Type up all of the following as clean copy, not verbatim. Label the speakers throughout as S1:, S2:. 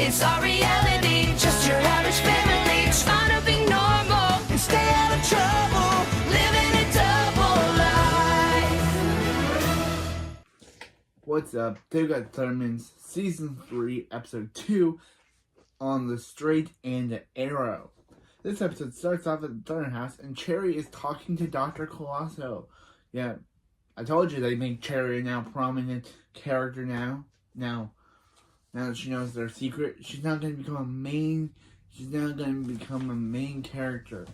S1: It's our reality, just your average family, trying to be normal and stay out of trouble, living a double life.
S2: What's up? They've got Thurman's Season 3, Episode 2 on the Straight and Arrow. This episode starts off at the Thurman house, and Cherry is talking to Dr. Colosso. Yeah, I told you they make Cherry a now prominent character now. Now that she knows their secret, she's now going to become a main. She's now going to become a main character.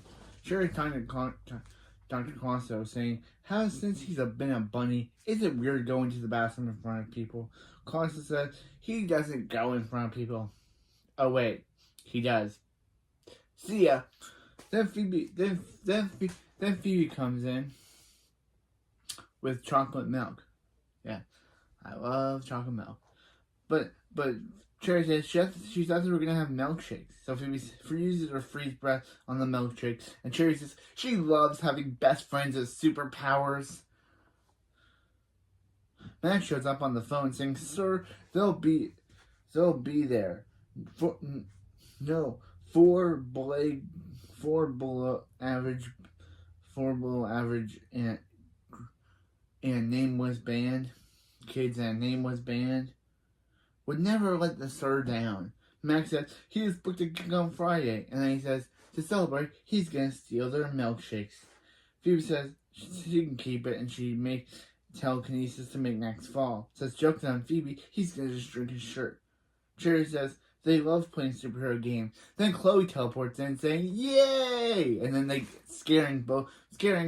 S2: Cherry's talking to Dr. Colosso, saying, "How since he's been a bunny, is it weird going to the bathroom in front of people?" Colosso says he doesn't go in front of people. Oh wait, he does. See ya. Then Phoebe comes in with chocolate milk. Yeah, I love chocolate milk. But Cherry says she thought they were gonna have milkshakes. So Phoebe freezes her freeze breath on the milkshake, and Cherry says she loves having best friends with superpowers. Max shows up on the phone saying, "Sir, they'll be there. Four below average, and nameless band. Kids and nameless band would never let the sir down." Max says he is booked a gig on Friday, and then he says to celebrate, he's gonna steal their milkshakes. Phoebe says she can keep it, and she makes telekinesis to make Max fall. Says jokes on Phoebe, he's gonna just drink his shirt. Cherry says they love playing superhero games. Then Chloe teleports in saying, "Yay!" And then they scaring both Cherry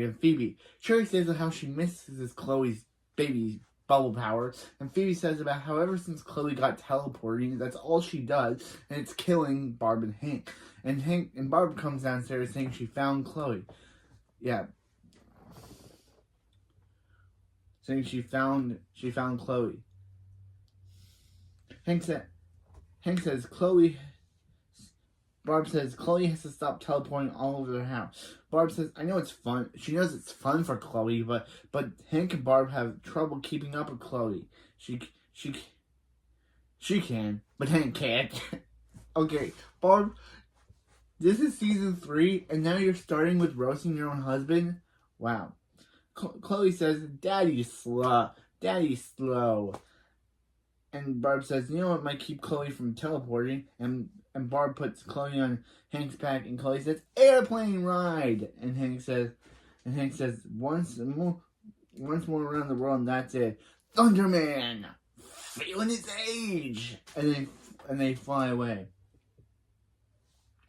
S2: and Phoebe. Cherry says how she misses Chloe's baby bubble power, and Phoebe says about how ever since Chloe got teleporting, that's all she does, and it's killing Barb and Hank. And Barb comes downstairs saying she found Chloe. Yeah. Saying she found Chloe. Hank says Barb says Chloe has to stop teleporting all over their house. Barb says, I know it's fun. She knows it's fun for Chloe, but Hank and Barb have trouble keeping up with Chloe. She can, but Hank can't. Okay, Barb, this is season 3, and now you're starting with roasting your own husband? Wow. Chloe says, Daddy's slow. And Barb says, you know what might keep Chloe from teleporting? And Barb puts Chloe on Hank's back, and Chloe says, airplane ride! And Hank says, once more around the world, and that's it. Thunderman! Feeling his age! And they fly away.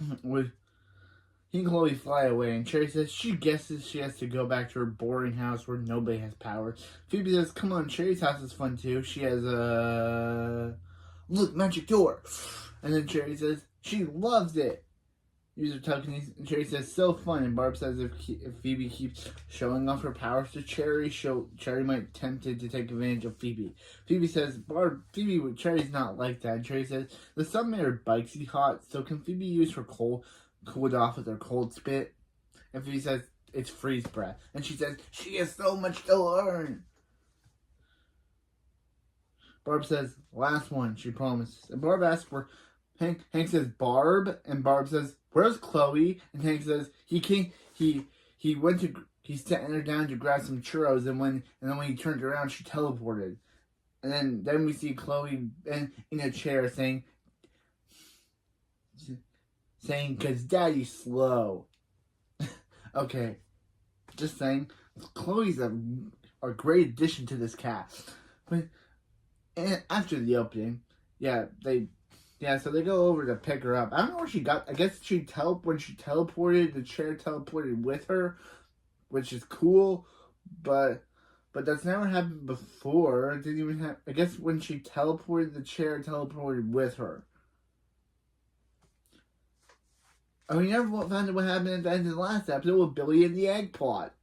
S2: He and Chloe fly away, and Cherry says she guesses she has to go back to her boring house where nobody has power. Phoebe says, come on, Cherry's house is fun too. She has a... Look, magic door. And then Cherry says she loves it. Use her telekinesis, and Cherry says, so fun. And Barb says if Phoebe keeps showing off her powers to Cherry, Cherry might be tempted to take advantage of Phoebe. Phoebe says, Cherry's not like that. And Cherry says, the sun made her bikesy hot, so can Phoebe use her cooled off with her cold spit? And Phoebe says, it's freeze breath. And she says, she has so much to learn. Barb says, last one, she promises. And Barb asks for Hank says, Barb, and Barb says, where's Chloe? And Hank says, he sat her down to grab some churros, and then when he turned around, she teleported. And then we see Chloe in a chair saying, cause Daddy's slow. Okay, just saying, Chloe's a great addition to this cast. But after the opening, so they go over to pick her up. I don't know where she got. I guess when she teleported, the chair teleported with her, which is cool. But that's never happened before. It didn't even have. I guess when she teleported, the chair teleported with her. Oh, you never found out what happened at the end of the last episode with Billy and the egg plot.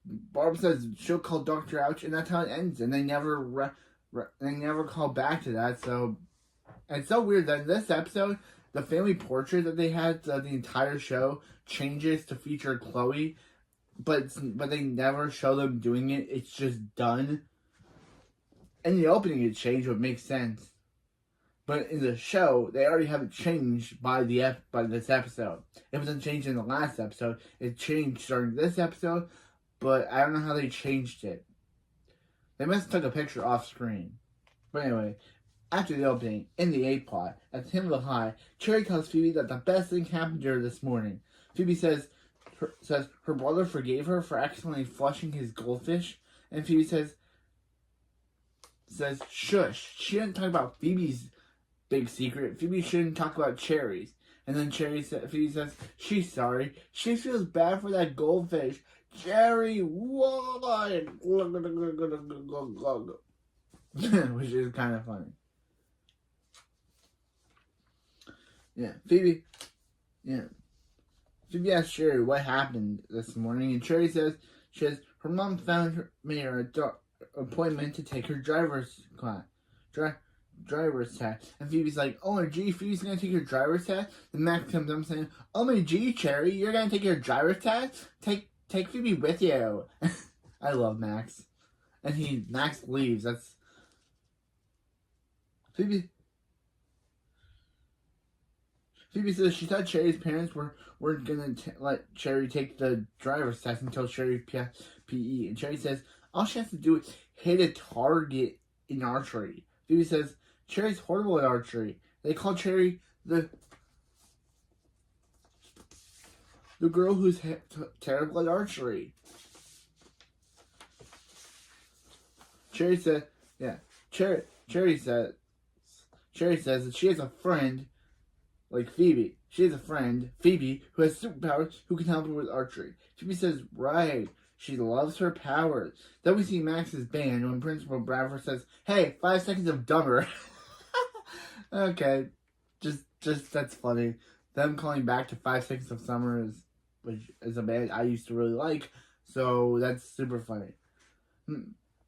S2: Barb says she'll call Dr. Ouch, and that's how it ends. And they never call back to that. So it's so weird that in this episode, the family portrait that they had the entire show changes to feature Chloe, but they never show them doing it. It's just done. in the opening it changed, would make sense. But in the show, they already have it changed by this episode. It wasn't changed in the last episode. It changed during this episode, but I don't know how they changed it. They must have took a picture off screen. But anyway, after the opening, in the A plot, at the end of the high, Cherry tells Phoebe that the best thing happened to her this morning. Phoebe says her brother forgave her for accidentally flushing his goldfish, and Phoebe says shush. She didn't talk about Phoebe's big secret. Phoebe shouldn't talk about Cherry's. And then Phoebe says she's sorry. She feels bad for that goldfish. Cherry, why? Which is kind of funny. Phoebe asks Cherry what happened this morning, and Cherry says her mom made her an appointment to take her driver's test. And Phoebe's like, oh my gee, Phoebe's gonna take your driver's test? And Max comes up saying, oh my gee, Cherry, you're gonna take your driver's test? Take Phoebe with you. I love Max. And Max leaves. That's Phoebe says she thought Cherry's parents weren't gonna let Cherry take the driver's test until Cherry passed PE. And Cherry says all she has to do is hit a target in archery. Phoebe says Cherry's horrible at archery. They call Cherry the girl who's terrible at archery. Cherry says that she has a friend like Phoebe. She has a friend, Phoebe, who has superpowers who can help her with archery. Phoebe says, right, she loves her powers. Then we see Max's band when Principal Bradford says, hey, 5 seconds of dumber. Okay, just that's funny. Them calling back to 5 Seconds of Summer which is a band I used to really like, so that's super funny.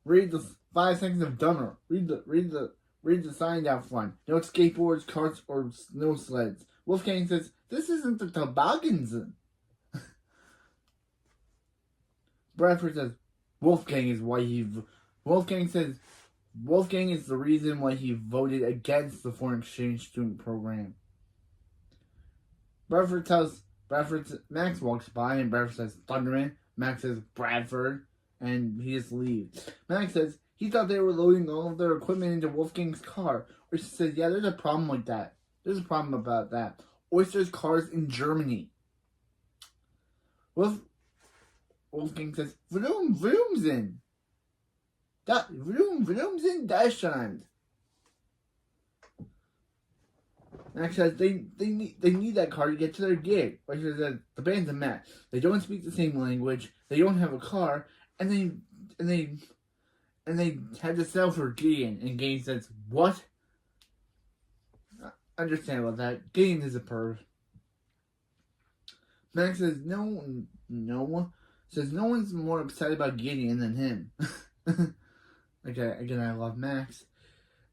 S2: Read the 5 Seconds of Dumber. Read the sign down front. No skateboards, carts, or snow sleds. Wolfgang says, this isn't the toboggans. Bradford says, Wolfgang is the reason why he voted against the foreign exchange student program. Max walks by and Bradford says, Thunderman. Max says, Bradford. And he just leaves. Max says, he thought they were loading all of their equipment into Wolfgang's car. Oyster says, yeah, there's a problem with that. There's a problem about that. Oyster's car's in Germany. Wolfgang says, Vroom, Vroom's in. Vroom's in Deutschland. Max says they need that car to get to their gig. Oyster says, the band's a mess. They don't speak the same language. They don't have a car. And they had to sell for Gideon. And Gideon says, what? Understand about that. Gideon is a perv. Max says, no one's more upset about Gideon than him. Okay, again, I love Max.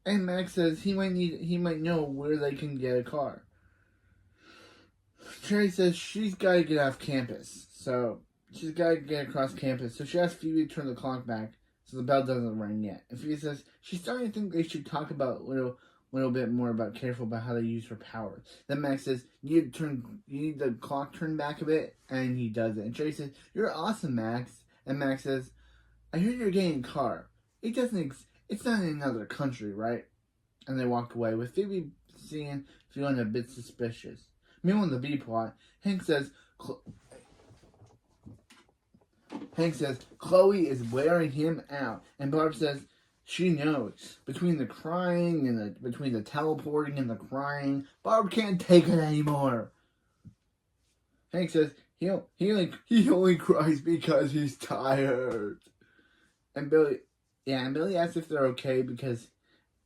S2: And Max says he might know where they can get a car. Cherry says she's got to get off campus. So she's got to get across campus. So she asks Phoebe to turn the clock back so the bell doesn't ring yet. And Phoebe says she's starting to think they should talk about little bit more careful about how they use her powers. Then Max says, you need the clock turned back a bit, and he does it. And Cherry says, you're awesome, Max. And Max says, I hear you're getting a car. It's not in another country, right? And they walk away, with Phoebe feeling a bit suspicious. Meanwhile, in the B plot, Hank says Chloe is wearing him out, and Barb says she knows. Between the crying and between the teleporting and the crying, Barb can't take it anymore. Hank says he only cries because he's tired. And Billy asks if they're okay because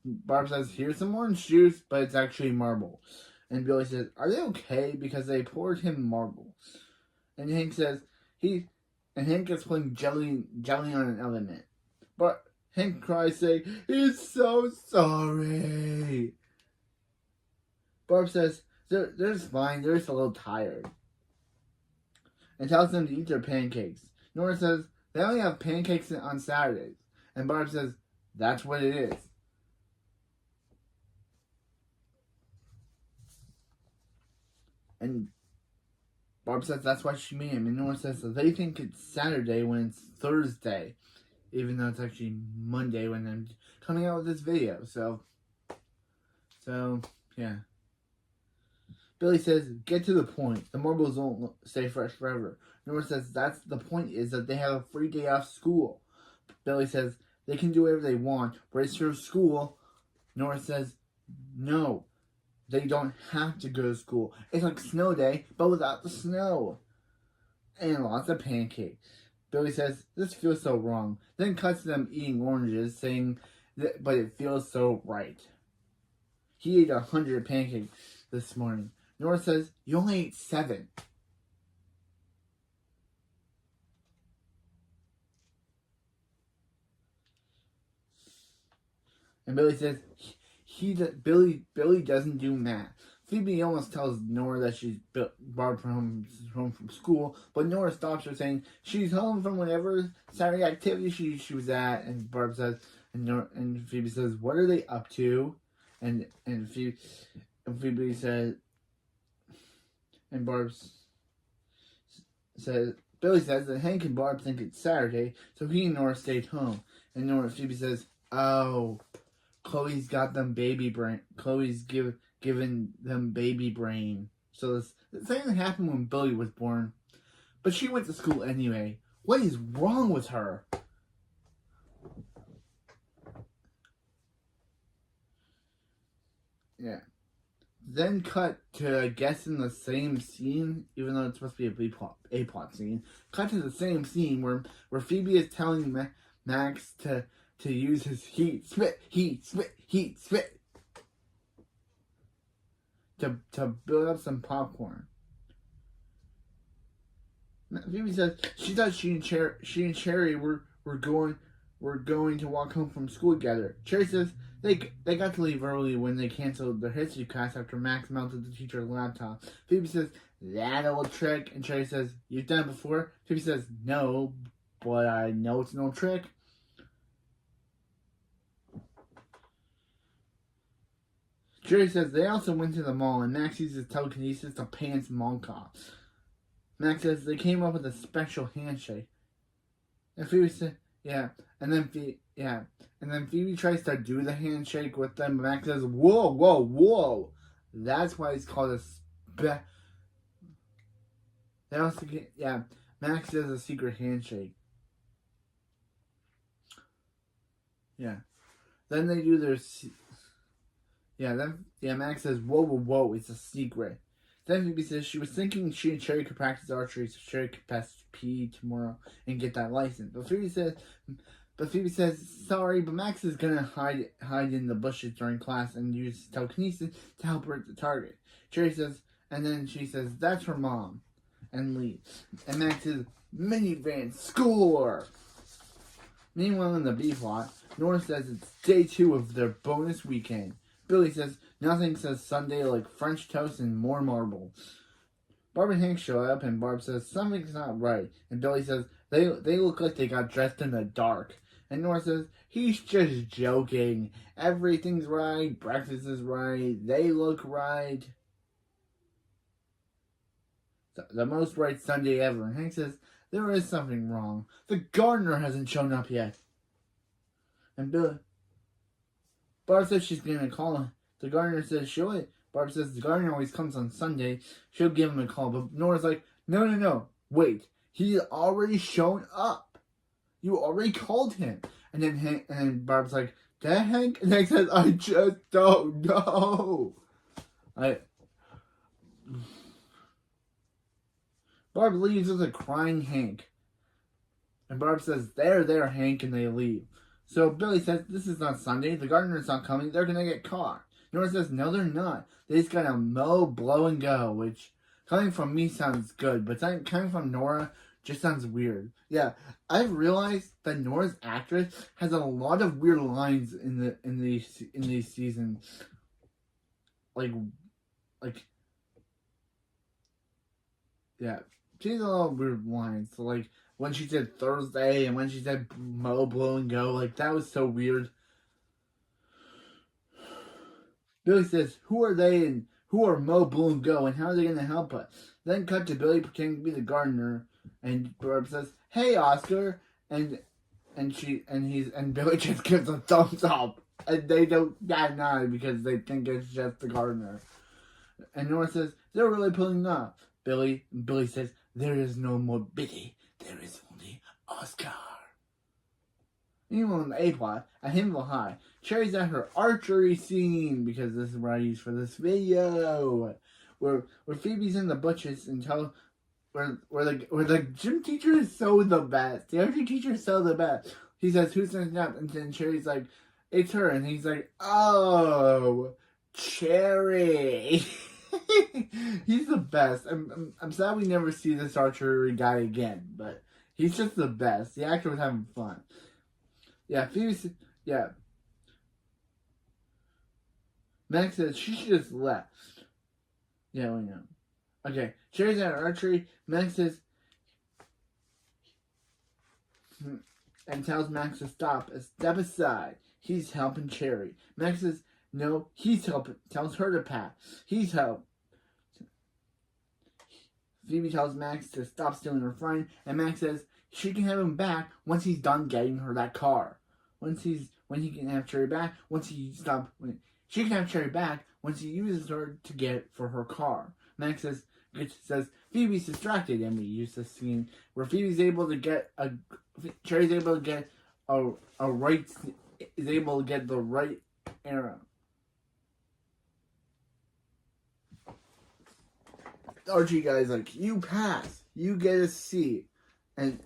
S2: Barb says, here's some orange juice, but it's actually marble. And Billy says, are they okay? Because they poured him marble. And Hank says, Hank is putting jelly on an element. But Hank cries saying, he's so sorry. Barb says, they're fine, they're just a little tired. And tells them to eat their pancakes. Nora says, they only have pancakes on Saturdays. And Barb says, That's what it is. And Barb says that's why she made him. And Nora says that they think it's Saturday when it's Thursday. Even though it's actually Monday when I'm coming out with this video. So yeah. Billy says, get to the point. The marbles won't stay fresh forever. Nora says that's the point, is that they have a free day off school. Billy says they can do whatever they want, but it's for school. Nora says no, they don't have to go to school. It's like snow day, but without the snow. And lots of pancakes. Billy says, this feels so wrong. Then cuts to them eating oranges, saying, but it feels so right. He ate 100 pancakes this morning. Nora says, you only ate 7. And Billy says, Billy doesn't do math. Phoebe almost tells Nora that she's Barb home from school, but Nora stops her, saying she's home from whatever Saturday activity she was at. And Barb says, and Phoebe says, what are they up to? And Phoebe says, and Barb says, Billy says that Hank and Barb think it's Saturday, so he and Nora stayed home. And Phoebe says, oh, Chloe's got them baby brain. Chloe's giving them baby brain. So the same thing happened when Billy was born. But she went to school anyway. What is wrong with her? Yeah. Then cut to, I guess, in the same scene, even though it's supposed to be a plot scene. Cut to the same scene where Phoebe is telling Max to use his heat spit to build up some popcorn. Phoebe says she thought she and Cherry were going to walk home from school together. Cherry says they got to leave early when they canceled their history class after Max melted the teacher's laptop. Phoebe says, that old trick. And Cherry says, you've done it before? Phoebe says, no, but I know it's an old trick. Cherry says they also went to the mall and Max uses telekinesis to pants Monk off. Max says they came up with a special handshake. And Phoebe says, yeah. And then Phoebe tries to do the handshake with them. But Max says, whoa, whoa, whoa. That's why it's called a They also get, Max does a secret handshake. Yeah. Then they do their... Max says, whoa, whoa, whoa, it's a secret. Then Phoebe says she was thinking she and Cherry could practice archery so Cherry could pass PE tomorrow and get that license. But Phoebe says, sorry, but Max is gonna hide in the bushes during class and use telekinesis to help her at the target. Cherry says, and then she says, that's her mom, and leaves. And Max says, minivan score! Meanwhile, in the B plot, Nora says it's day 2 of their bonus weekend. Billy says nothing says Sunday like French toast and more marble. Barb and Hank show up and Barb says something's not right. And Billy says they look like they got dressed in the dark. And Nora says he's just joking. Everything's right. Breakfast is right. They look right. The most right Sunday ever. And Hank says there is something wrong. The gardener hasn't shown up yet. And Barb says she's going to call him. The gardener says she'll wait. Barb says the gardener always comes on Sunday. She'll give him a call. But Nora's like, no. Wait. He's already shown up. You already called him. And then Barb's like, that Hank? And Hank says, I just don't know. Barb leaves with a crying Hank. And Barb says, there, Hank, and they leave. So Billy says, this is not Sunday. The gardener's not coming. They're going to get caught. Nora says, no, they're not. They just got to mow, blow, and go, which coming from me sounds good, but coming from Nora just sounds weird. Yeah, I've realized that Nora's actress has a lot of weird lines in these seasons. Like, yeah, she has a lot of weird lines. So, like, when she said Thursday and when she said mow, blow, and go, like, that was so weird. Billy says, "Who are they and who are Mo, Blue, and Go, and how are they going to help us?" Then cut to Billy pretending to be the gardener, and Barb says, "Hey, Oscar," and Billy just gives a thumbs up, and they don't bat an eye because they think it's just the gardener. And Nora says, "They're really pulling up." Billy says, "There is no more Billy. There is only Oscar." Meanwhile, in the A plot, at Himville High, Cherry's at her archery scene because this is what I use for this video. Where Phoebe's in the bushes and where the gym teacher is so the best. The archery teacher is so the best. He says, "Who's standing up?" And then Cherry's like, "It's her." And he's like, "Oh, Cherry." He's the best. I'm sad we never see this archery guy again, but he's just the best. The actor was having fun. Yeah, Phoebe. Yeah. Max says she should just left. Yeah, we know. Okay, Cherry's at archery. Max says and tells Max to stop and step aside. He's helping Cherry. Max says no, he's helping. Tells her to pass. He's help. Phoebe tells Max to stop stealing her friend, and Max says she can have him back once he's done getting her that car. When he can have Cherry back, she can have Cherry back once he uses her to get for her car. Max says Phoebe's distracted, and we use this scene where Cherry's able to get the right arrow. Archie guy's like, "You pass, you get a C," and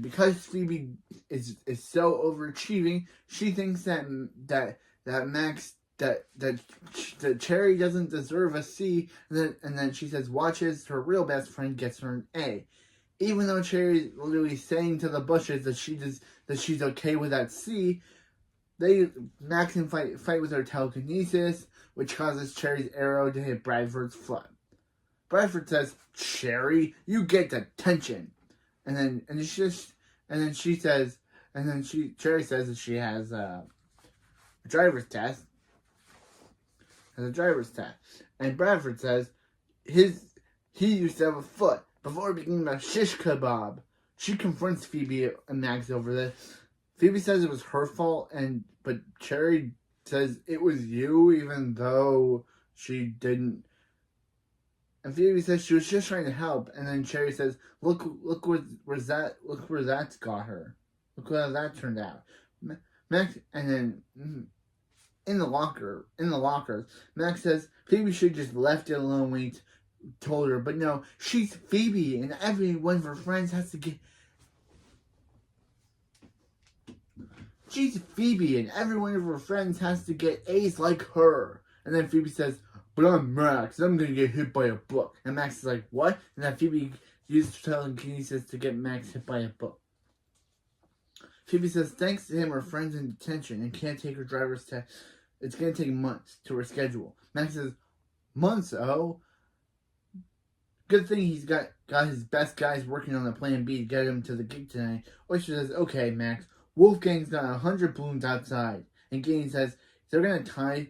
S2: because Phoebe is so overachieving, she thinks that Cherry doesn't deserve a C, and then she says, watches her real best friend gets her an A, even though Cherry's literally saying to the bushes that she's okay with that C. Max can fight with her telekinesis, which causes Cherry's arrow to hit Bradford's foot. Bradford says, "Cherry, you get detention." Cherry says that she has a driver's test. And Bradford says he used to have a foot before becoming a shish kebab. She confronts Phoebe and Max over this. Phoebe says it was her fault, but Cherry says it was you, even though she didn't. And Phoebe says she was just trying to help, and then Cherry says, "Look where that's got her. Look how that turned out." Max, and then in the lockers, Max says Phoebe should just left it alone when he told her, but no, she's Phoebe, and every one of her friends has to get. She's Phoebe, and every one of her friends has to get A's like her. And then Phoebe says, "But I'm Max, and I'm gonna get hit by a book." And Max is like, "What?" And then Phoebe used telekinesis to get Max hit by a book. Phoebe says thanks to him, her friend's in detention and can't take her driver's test. It's gonna take months to reschedule. Max says, "Months, oh? Good thing he's got his best guys working on the plan B to get him to the gig tonight." Oyster says, "Okay, Max, Wolfgang's got 100 balloons outside." And Gideon says they're gonna tie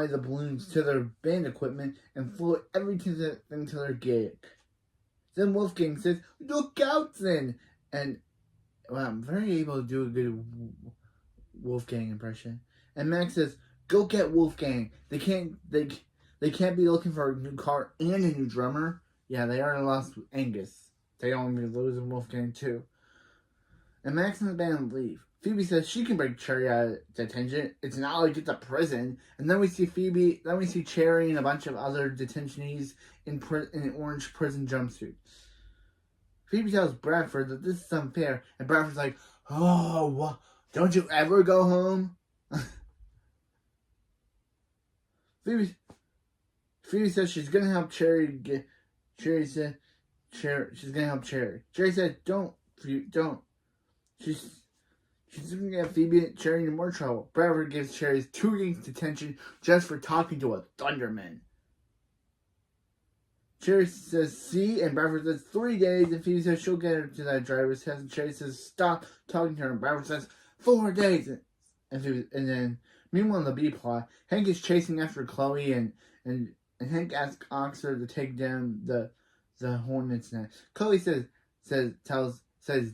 S2: the balloons to their band equipment and float everything to their gig. Then Wolfgang says, "Look out then!" And well, I'm very able to do a good Wolfgang impression. And Max says, "Go get Wolfgang. They can't be looking for a new car and a new drummer." Yeah, they already lost Angus. They don't be losing Wolfgang too. And Max and the band leave. Phoebe says she can break Cherry out of detention. It's not like it's a prison. And then we see Cherry and a bunch of other detentionees in orange prison jumpsuits. Phoebe tells Bradford that this is unfair, and Bradford's like, "Oh, what? Don't you ever go home?" Phoebe says she's gonna help Cherry get. Cherry said, she's gonna help Cherry. Cherry said, "Don't. She's gonna get Phoebe and Cherry in more trouble." Bradford gives Cherry 2 weeks detention just for talking to a Thunderman. Cherry says "see," and Bradford says 3 days, and Phoebe says she'll get her to that driver's test, and Cherry says stop talking to her, and Bradford says 4 days, and then Meanwhile, in the B plot, Hank is chasing after Chloe, and Hank asks Oxford to take down the hornet's nest. Chloe says,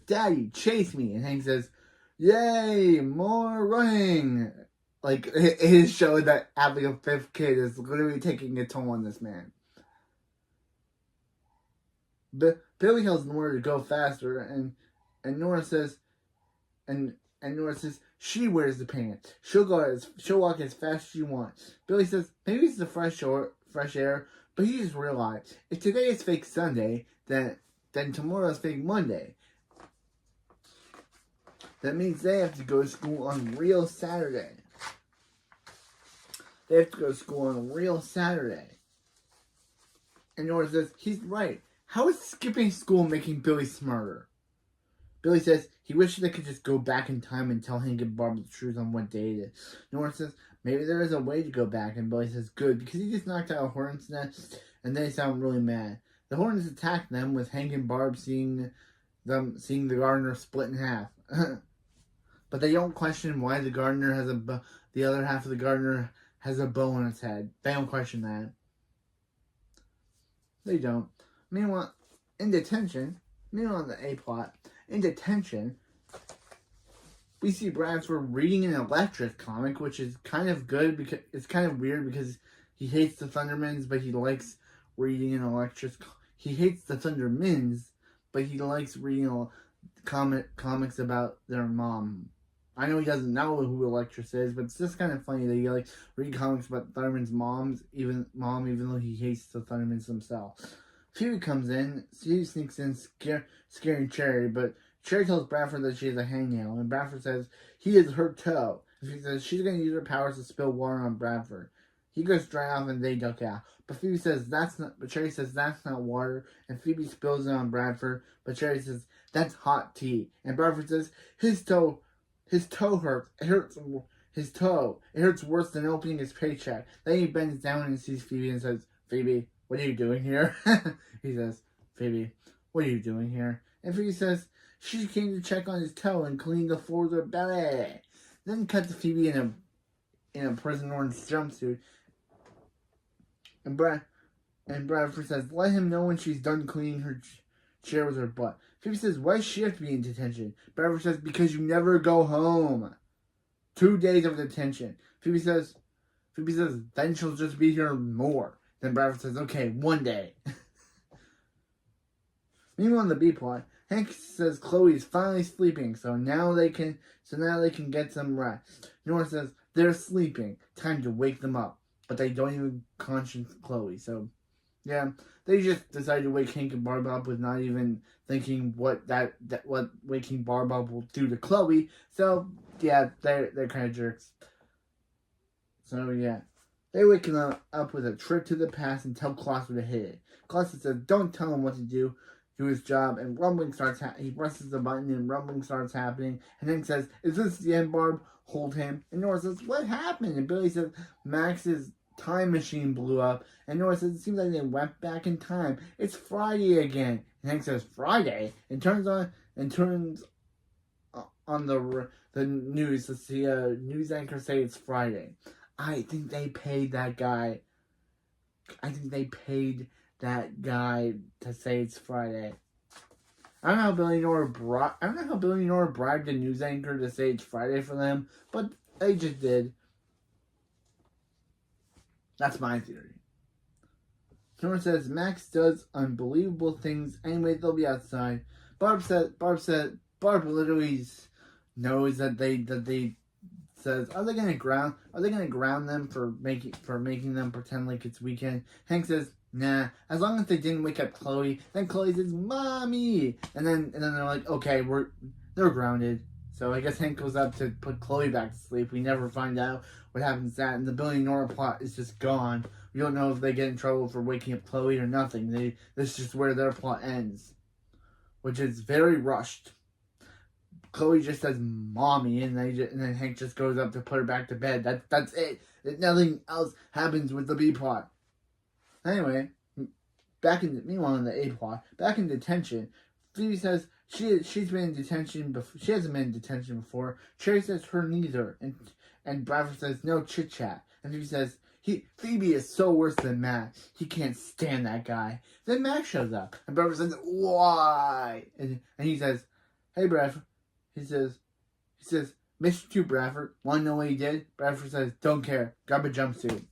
S2: "Daddy, chase me," and Hank says, "Yay, more running!" Like, it is showing that having a fifth kid is literally taking a toll on this man. Billy tells Nora to go faster, and Nora says, and Nora says she wears the pants. She'll walk as fast as she wants. Billy says maybe it's the fresh air, but he just realized if today is fake Sunday, then tomorrow is fake Monday. That means they have to go to school on real Saturday. They have to go to school on a real Saturday. And Nora says, he's right. How is skipping school making Billy smarter? Billy says he wishes they could just go back in time and tell Hank and Barb the truth on what day it is. Nora says maybe there is a way to go back, and Billy says good, because he just knocked out a hornet's nest, and they sound really mad. The hornets attack them, with Hank and Barb seeing the gardener split in half. But they don't question why the gardener has the other half of the gardener has a bow on its head. They don't question that. They don't. Meanwhile, in the A plot, in detention, we see Bradford reading an Electric comic, which is kind of good because it's kind of weird because he hates the Thundermans, but he likes reading an Electric. He hates the Thundermans, but he likes reading comics about their mom. I know he doesn't know who Electress is, but it's just kind of funny that he read comics about Thunderman's mom, even though he hates the Thundermans themselves. Phoebe comes in, she sneaks in, scaring Cherry, but Cherry tells Bradford that she has a hangnail, and Bradford says he is her toe. She says she's going to use her powers to spill water on Bradford. He goes dry off and they duck out. But Cherry says that's not water, and Phoebe spills it on Bradford, but Cherry says that's hot tea. And Bradford says his toe hurts. It hurts his toe. It hurts worse than opening his paycheck. Then he bends down and sees Phoebe and says, "Phoebe, what are you doing here?" He says, "Phoebe, what are you doing here?" And Phoebe says she came to check on his toe and clean the floor with her belly. Then cut to Phoebe in a prison orange jumpsuit. And Bradford says, "Let him know when she's done cleaning her chair with her butt." Phoebe says, "Why does she have to be in detention?" Bradford says, "Because you never go home." 2 days of detention. Phoebe says, "Then she'll just be here more." Then Bradford says, "Okay, 1 day." Meanwhile, in the B plot, Hank says Chloe is finally sleeping, so now they can get some rest. Nora says they're sleeping, time to wake them up, but they don't even conscience Chloe. So, yeah, they just decided to wake Hank and Barb up with not even thinking what waking Barb up will do to Chloe. So, yeah, they're kind of jerks. So, yeah. They wake him up with a trip to the past and tell Closter to hit it. Closter says, "Don't tell him what to do his job," and rumbling starts he presses the button and rumbling starts happening, and then says, "Is this the end, Barb? Hold him." And Nora says, "What happened?" And Billy says, "Max's time machine blew up." And Nora says, "It seems like they went back in time. It's Friday again." And Hank says, "Friday?" And turns on the news to see a news anchor say it's Friday. I think they paid that guy. To say it's Friday. I don't know how Billy and Nora bribed the news anchor to say it's Friday for them, but they just did. That's my theory. Nora says Max does unbelievable things. Anyway, they'll be outside. Barb literally knows that they says, are they gonna ground them for making them pretend like it's weekend? Hank says, "Nah, as long as they didn't wake up Chloe." Then Chloe says, "Mommy," and then they're like, "Okay, they're grounded." So I guess Hank goes up to put Chloe back to sleep. We never find out what happens to that, and the Billy and Nora plot is just gone. We don't know if they get in trouble for waking up Chloe or nothing. This is just where their plot ends, which is very rushed. Chloe just says "Mommy," and then Hank just goes up to put her back to bed. That's it. Nothing else happens with the B plot. Anyway, meanwhile in the A plot, back in detention, Phoebe says she's been in detention before. She hasn't been in detention before. Cherry says her neither, and Bradford says no chit chat. And Phoebe says Phoebe is so worse than Matt. He can't stand that guy. Then Max shows up, and Bradford says why? And he says, hey Bradford. He says, Mr. 2 Bradford. Want to know what he did? Bradford says, don't care. Grab a jumpsuit.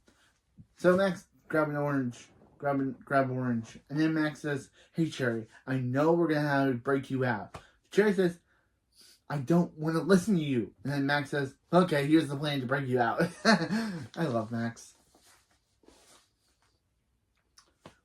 S2: So Max grab an orange. Grab orange. And then Max says, hey Cherry, I know we're going to have to break you out. Cherry says, I don't want to listen to you. And then Max says, okay, here's the plan to break you out. I love Max.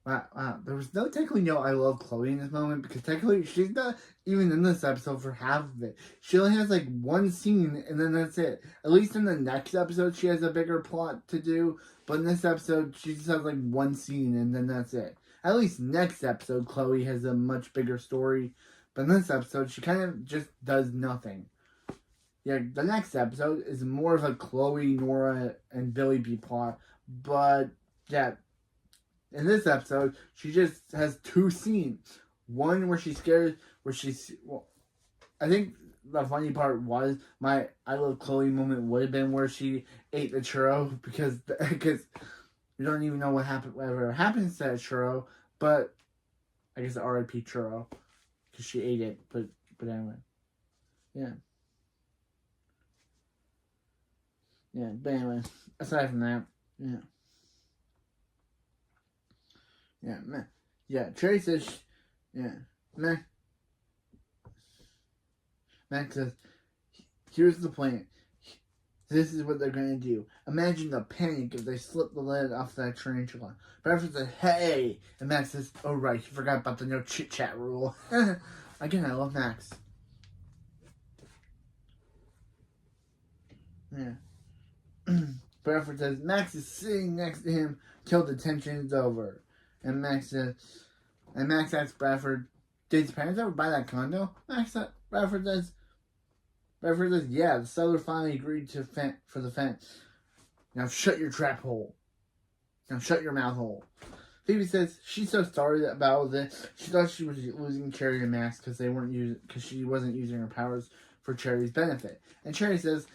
S2: Wow. There was technically no I love Chloe in this moment, because technically she's not even in this episode for half of it. She only has like one scene and then that's it. At least in the next episode she has a bigger plot to do, but in this episode she just has like one scene and then that's it. At least next episode Chloe has a much bigger story, but in this episode she kind of just does nothing. Yeah, the next episode is more of a Chloe, Nora, and Billy B plot, but yeah. In this episode, she just has 2 scenes. One where she's scared, I think the funny part was my I love Chloe moment would have been where she ate the churro because you don't even know whatever happens to that churro, but I guess R.I.P. churro because she ate it. But anyway, yeah. But anyway, aside from that, yeah. Yeah, man. Yeah, Cherry says, Max says, here's the plan. This is what they're going to do. Imagine the panic if they slip the lid off that tarantula. Bradford says, hey! And Max says, oh right, you forgot about the no chit-chat rule. Again, I love Max. Yeah. Bradford says, Max is sitting next to him till the tension is over. And Max asks Bradford, did his parents ever buy that condo? Bradford says, yeah, the seller finally agreed for the fence. Now shut your trap hole. Now shut your mouth hole. Phoebe says she's so sorry about all this. She thought she was losing Cherry and Max because she wasn't using her powers for Cherry's benefit. And Cherry says,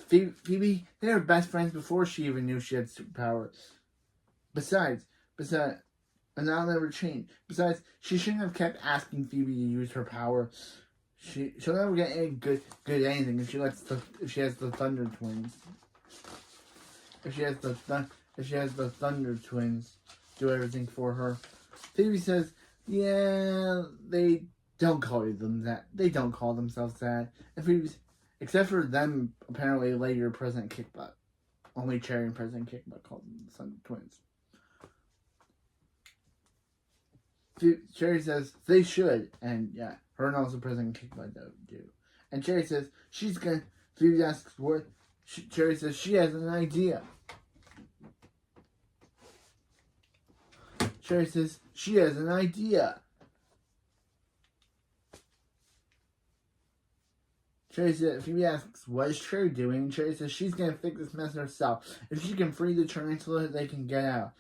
S2: Phoebe, they were best friends before she even knew she had superpowers. Besides, and that'll never change. Besides, she shouldn't have kept asking Phoebe to use her power. She'll never get any good at anything if she has the Thunder Twins. If she has the Thunder Twins do everything for her. Phoebe says, yeah, they don't call them that. They don't call themselves that. And Phoebe's, except for them, apparently later President Kickbutt. Only Cherry and President Kickbutt called them the Thunder Twins. Cherry says they should, and yeah, her and also President Kickbutt do. And Cherry says she's gonna. Phoebe asks what. Cherry says she has an idea. Cherry says she has an idea. Cherry says, Phoebe asks, what is Cherry doing? Cherry says she's gonna fix this mess herself. If she can free the tarantula, they can get out.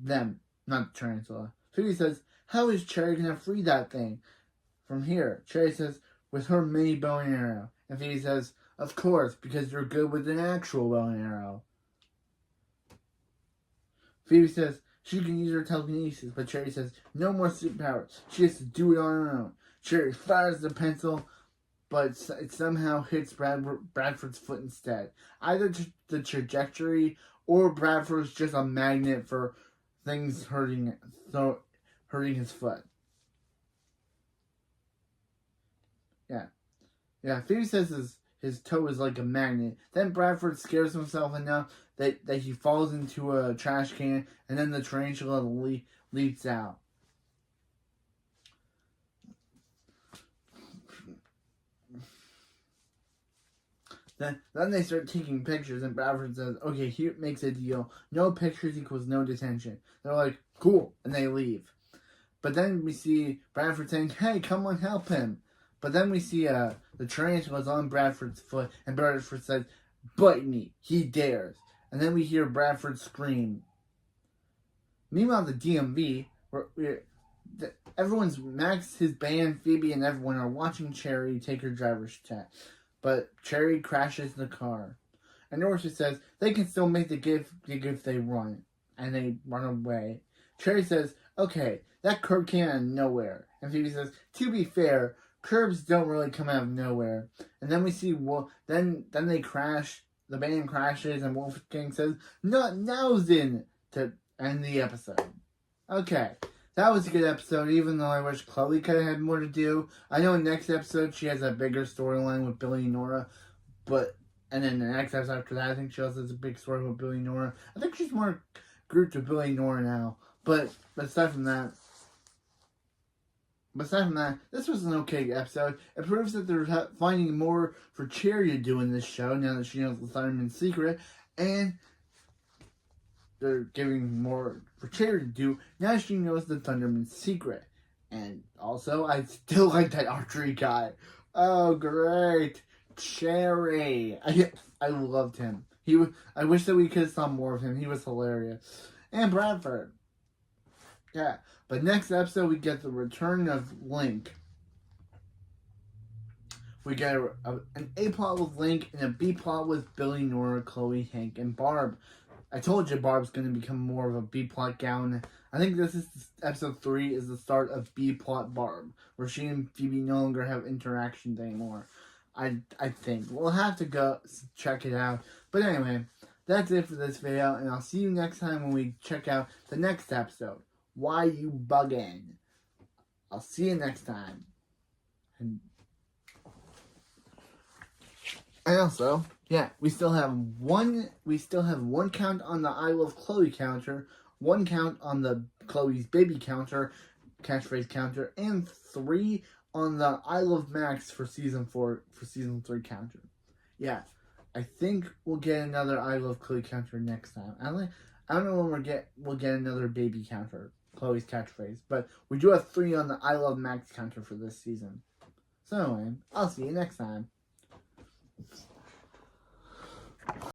S2: Them, not the tarantula. Phoebe says, how is Cherry gonna free that thing from here? Cherry says, with her mini bow and arrow. And Phoebe says, of course, because you're good with an actual bow and arrow. Phoebe says she can use her telekinesis, but Cherry says no more superpowers. She has to do it on her own. Cherry fires the pencil, but it somehow hits Bradford's foot instead. Either the trajectory or Bradford's just a magnet for things hurting his foot. Yeah. Phoebe says his toe is like a magnet. Then Bradford scares himself enough that he falls into a trash can, and then the tarantula leaps out. Then they start taking pictures, and Bradford says, okay, here makes a deal. No pictures equals no detention. They're like, cool, and they leave. But then we see Bradford saying, hey, come on, help him. But then we see the tarantula's on Bradford's foot, and Bradford says, bite me, he dares. And then we hear Bradford scream. Meanwhile, the DMV, everyone's Max, his band, Phoebe, and everyone are watching Cherry take her driver's test, but Cherry crashes the car, and Nora says they can still make the gift if they run, and they run away. Cherry says, "Okay, that curb came out of nowhere," and Phoebe says, "To be fair, curbs don't really come out of nowhere." And then we see then they crash. The band crashes, and Wolfgang says, "Not now, then," to end the episode. Okay, that was a good episode, even though I wish Chloe could have had more to do. I know next episode she has a bigger storyline with Billy and Nora, and then the next episode after that, I think she also has a big story with Billy and Nora. I think she's more grouped with Billy and Nora now. But aside from that, this was an okay episode. It proves that they're finding more for Cherry to do in this show now that she knows the Thunderman's secret, and they're giving more for Cherry to do now she knows the Thunderman's secret. And also, I still like that archery guy. Oh, great. Cherry. I loved him. I wish that we could have saw more of him. He was hilarious. And Bradford. Yeah. But next episode, we get the return of Link. We get an A plot with Link and a B plot with Billy, Nora, Chloe, Hank, and Barb. I told you Barb's going to become more of a B plot gown. I think this is episode 3 is the start of B plot Barb, where she and Phoebe no longer have interactions anymore. I think we'll have to go check it out. But anyway, that's it for this video, and I'll see you next time when we check out the next episode. Why You Buggin'? I'll see you next time. And also, yeah, we still have one count on the I Love Chloe counter, 1 count on the Chloe's baby counter, catchphrase counter, and 3 on the I Love Max for season 3 counter. Yeah, I think we'll get another I Love Chloe counter next time. I don't know when we'll get another baby counter, Chloe's catchphrase, but we do have 3 on the I Love Max counter for this season. So anyway, I'll see you next time.